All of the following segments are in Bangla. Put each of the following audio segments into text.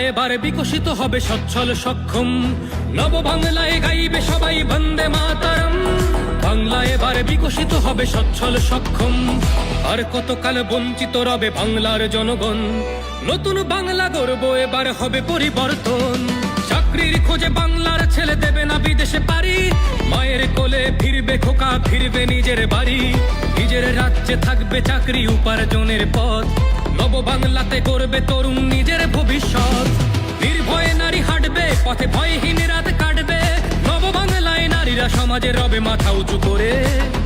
এবার বিকশিত হবে সচ্ছল সক্ষম, নব বাংলায় গাইবে সবাই বন্দে মাতরম। বাংলা এবার বিকশিত হবে সচ্ছল সক্ষম, আর কতকাল বঞ্চিত রবে বাংলার জনগণ। নতুন বাংলা গর্ব এবার হবে পরিবর্তন। চাকরির খোঁজে বাংলার ছেলে দেবে না বিদেশে পারি, মায়ের কোলে ফিরবে খোকা, ফিরবে নিজের বাড়ি। নিজের রাজ্যে থাকবে চাকরি উপার্জনের পথ, নব বাংলাতে করবে তরুণ নিজের ভবিষ্যৎ। নির্ভয়ে নারী হাঁটবে পথে, ভয়হীন রাত কাটবে। নব বাংলায় নারীরা সমাজে রবে মাথা উঁচু করে,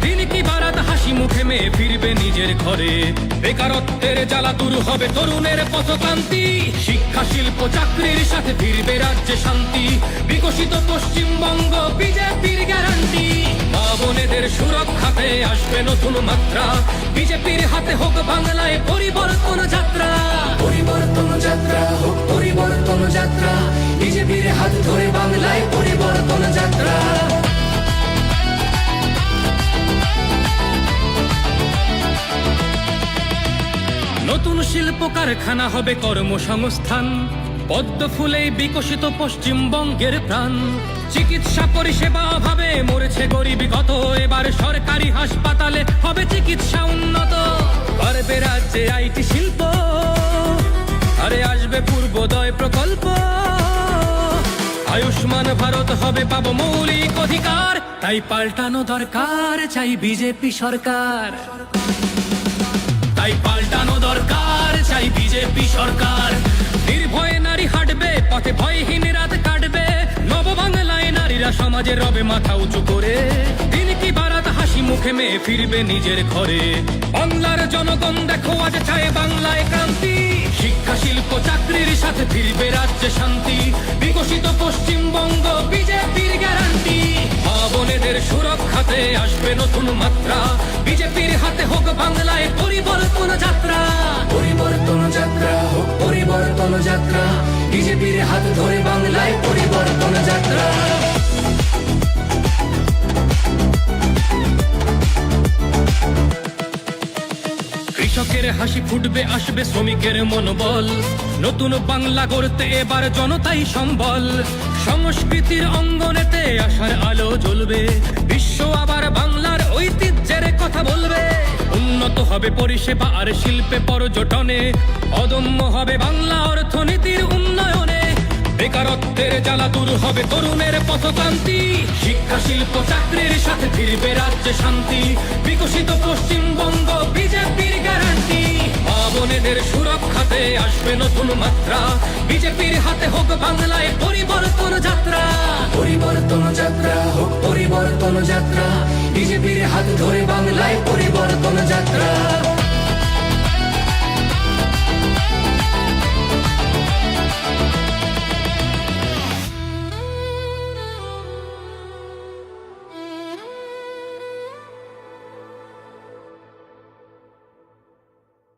দিন কি বারাত হাসি মুখে মেয়ে ফিরবে নিজের ঘরে। বেকারত্বের জ্বালা দূর হবে তরুণের পথকান্তি, শিক্ষা শিল্প চাকরির সাথে ফিরবে রাজ্যে শান্তি। বিকশিত পশ্চিমবঙ্গ বিজেপির গ্যারান্টি, মা বোনেদের সুরক্ষাতে আসবে নতুন মাত্রা। বিজেপির হাতে হোক বাংলায় পরিবর্তন যাত্রা। পরিবর্তন যাত্রা হোক পরিবর্তন যাত্রা, বিজেপির হাত ধরে বাংলায় পরিবর্তন যাত্রা। নতুন শিল্প কারখানা হবে কর্মসংস্থান, পদ্ম ফুলেই বিকশিত পশ্চিমবঙ্গের প্রাণ। চিকিৎসা পরিষেবা অভাবে মরেছে গরিবী কত, এবার সরকারি হাসপাতালে হবে চিকিৎসা উন্নত। বাড়বে রাজ্যে আইটি শিল্প, আরে আসবে পূর্বোদয় প্রকল্প। আয়ুষ্মান ভারত হবে পাবো মৌলিক অধিকার, তাই পাল্টানো দরকার চাই বিজেপি সরকার। তাই পাল্টানো দরকার চাই বিজেপি সরকার। নির্ভয়ে নারী হাঁটবে পথে, ভয়হীন রাত কাটবে। নব বাংলায় নারীরা সমাজে রবে মাথা উঁচু করে, দিন কি বারাত হাসি মুখে মেয়ে ফিরবে নিজের ঘরে। বাংলার জনগণ দেখো আজ চায় বাংলায় ক্রান্তি, শিক্ষা শিল্প চাকরির সাথে ফিরবে রাজ্যে শান্তি। বিকশিত পশ্চিমবঙ্গ বিজেপির গ্যারান্টি, মা বোনেদের সুরক্ষাতে আসবে নতুন মাত্রা। বিজেপির হাতে হোক বাংলায় পরিবর্তন যাত্রা। পরিবর্তন যাত্রা হোক পরিবর্তন যাত্রা, বিজেপির হাত ধরে বাংলায় পরিবর্তন যাত্রা। কৃষকের হাসি ফুটবে, আসবে শ্রমিকের মনোবল। নতুন বাংলা গড়তে এবার জনতাই সম্বল। সংস্কৃতির অঙ্গনেতে আশার আলো জ্বলবে, বিশ্ব আবার বাংলার ঐতিহ্যের কথা বলবে। উন্নত হবে পরিষেবা আর শিল্পে পর্যটনে, অদম্য হবে বাংলা অর্থনীতির উন্নয়নে। বেকারত্বের জ্বালা দূর হবে তরুণের পথকান্তি, শিক্ষা শিল্প চাকরির সাথে ফিরবে রাজ্যে শান্তি। বিকশিত পশ্চিমবঙ্গ বিজেপির গ্যারান্টি, মা বোনেদের সুরক্ষাতে আসবে নতুন মাত্রা। বিজেপির হাতে হোক বাংলায় পরিবর্তন যাত্রা। পরিবর্তন যাত্রা হোক পরিবর্তন যাত্রা, বিজেপির হাত ধরে বাংলায় পরিবর্তন যাত্রা।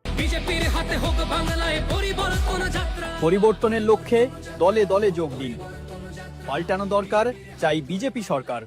বিজেপির হাতে হোক বাংলায় পরিবর্তন যাত্রা। পরিবর্তনের লক্ষ্যে দলে দলে যোগ দিন। পাল্টানো দরকার চাই বিজেপি সরকার।